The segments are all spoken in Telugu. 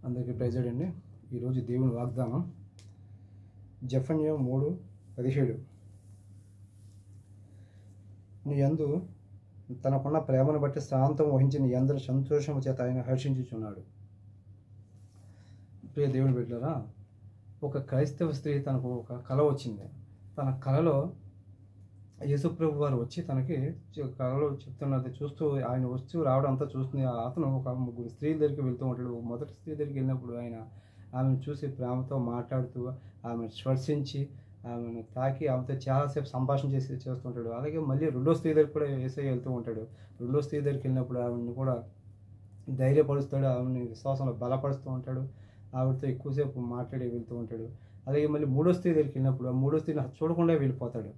అందరికీ ప్రైజ్ అండి. ఈరోజు దేవుని వాగ్దానం జెఫన్యా 3:17. నీ యందు తనకున్న ప్రేమను బట్టి శాంతం వహించి నీ అందరి సంతోషము చేత ఆయన హర్షించుచున్నాడు. ప్రియ దేవుని బిడ్డలారా, ఒక క్రైస్తవ స్త్రీ తనకు ఒక కళ వచ్చింది. తన కళలో యేసుప్రభు వారు వచ్చి తనకి కళలో చెప్తున్నది చూస్తూ, ఆయన వస్తూ రావడం అంతా చూస్తుంది. అతను ఒక 3 స్త్రీల దగ్గరికి వెళ్తూ ఉంటాడు. మొదటి స్త్రీ దగ్గరికి వెళ్ళినప్పుడు ఆయన ఆమెను చూసి ప్రేమతో మాట్లాడుతూ, ఆమెను స్పర్శించి, ఆమెను తాకి ఆమెతో చాలాసేపు సంభాషణ చేస్తుంటాడు. అలాగే మళ్ళీ రెండో స్త్రీ దగ్గరికి కూడా యేసయ్య వెళ్తూ ఉంటాడు. రెండో స్త్రీ దగ్గరికి వెళ్ళినప్పుడు ఆమెను కూడా ధైర్యపరుస్తాడు, ఆమెని విశ్వాసంలో బలపరుస్తూ ఉంటాడు, ఆవిడతో ఎక్కువసేపు మాట్లాడి వెళ్తూ ఉంటాడు. అలాగే మళ్ళీ మూడో స్త్రీ దగ్గరికి వెళ్ళినప్పుడు ఆ మూడో స్త్రీని చూడకుండా వెళ్ళిపోతాడు.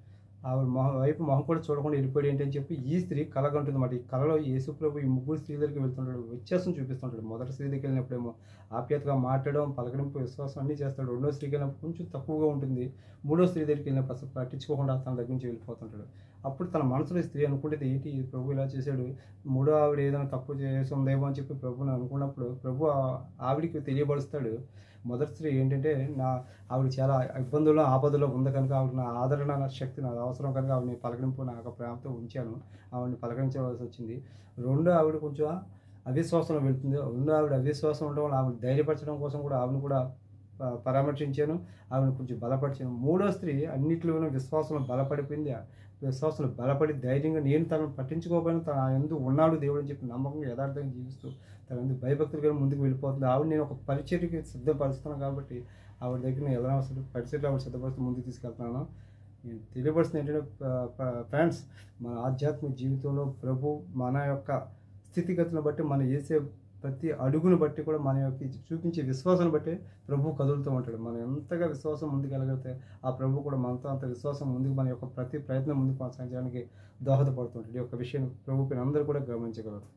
ఆవిడ మొహం కూడా చూడకుండా వెళ్ళిపోయాడు ఏంటని చెప్పి ఈ స్త్రీ కలగంటుంది అన్నమాట. ఈ కళలో యేసుప్రభు ఈ 3 స్త్రీ దగ్గరికి వెళ్తుంటాడు, వ్యత్యాసం చూపిస్తుంటాడు. మొదటి స్త్రీ దగ్గరికి వెళ్ళినప్పుడేమో ఆప్యాయతగా మాట్లాడడం, పలకరింపు, విశ్వాసం అన్నీ చేస్తాడు. రెండో స్త్రీకి వెళ్ళినప్పుడు కొంచెం తక్కువగా ఉంటుంది. మూడో స్త్రీ దగ్గరికి వెళ్ళినప్పుడు అసలు పట్టించుకోకుండా తన దగ్గర నుంచి వెళ్ళిపోతుంటాడు. అప్పుడు తన మనసులో స్త్రీ అనుకుంటేది, ఏంటి ప్రభు ఇలా చేశాడు, మూడో ఆవిడ ఏదైనా తప్పు చేసి ఉందేమో అని చెప్పి ప్రభుని అనుకున్నప్పుడు ప్రభు ఆవిడికి తెలియపరుస్తాడు. మొదటి స్త్రీ ఏంటంటే, ఆవిడ చాలా ఇబ్బందుల్లో ఆపదలో ఉంది కనుక ఆవిడ నా ఆదరణ, నా శక్తి నాకు అవసరం కనుక ఆవిడని పలకరింపు నాకు ప్రేమతో ఉంచాను, ఆవిడని పలకరించవలసి వచ్చింది. రెండో ఆవిడ కొంచెం అవిశ్వాసంలో వెళ్తుంది. రెండో ఆవిడ అవిశ్వాసం ఉండడం వల్ల ఆవిడ ధైర్యపరచడం కోసం కూడా ఆవిడని కూడా పరామర్శించాను, ఆవిడని కొంచెం బలపరిచాను. మూడో స్త్రీ అన్నింటిలోనూ విశ్వాసంలో బలపడిపోయింది. విశ్వాసంలో బలపడి ధైర్యంగా నేను తనను పట్టించుకోకపోయినా తన ఎందు ఉన్నాడు దేవుడు అని చెప్పి నమ్మకంగా యథార్థంగా జీవిస్తూ తన ఎందు భయభక్తులుగా ముందుకు వెళ్ళిపోతుంది. ఆవిడ నేను ఒక పరిచర్యకి సిద్ధపరుస్తున్నాను కాబట్టి ఆవిడ దగ్గర నేను ఎలా వస్తుంది పరిచర్యలు ఆవిడ సిద్ధపరుస్తూ ముందుకు తీసుకెళ్తున్నాను. నేను తెలియపరుస్తుంది ఏంటంటే ఫ్రెండ్స్, మన ఆధ్యాత్మిక జీవితంలో ప్రభు మన యొక్క స్థితిగతులను బట్టి, మన చేసే ప్రతి అడుగును బట్టి కూడా మన యొక్క చూపించే విశ్వాసాన్ని బట్టి ప్రభు కదులుతూ ఉంటాడు. మనం ఎంతగా విశ్వాసం ముందుకు వెళ్ళగలిగితే ఆ ప్రభు కూడా మనతో అంత విశ్వాసం ముందుకు, మన యొక్క ప్రతి ప్రయత్నం ముందుకు కొనసాగించడానికి దోహదపడుతుంటాడు. ఈ యొక్క విషయం ప్రభు అందరూ కూడా గమనించగలరు.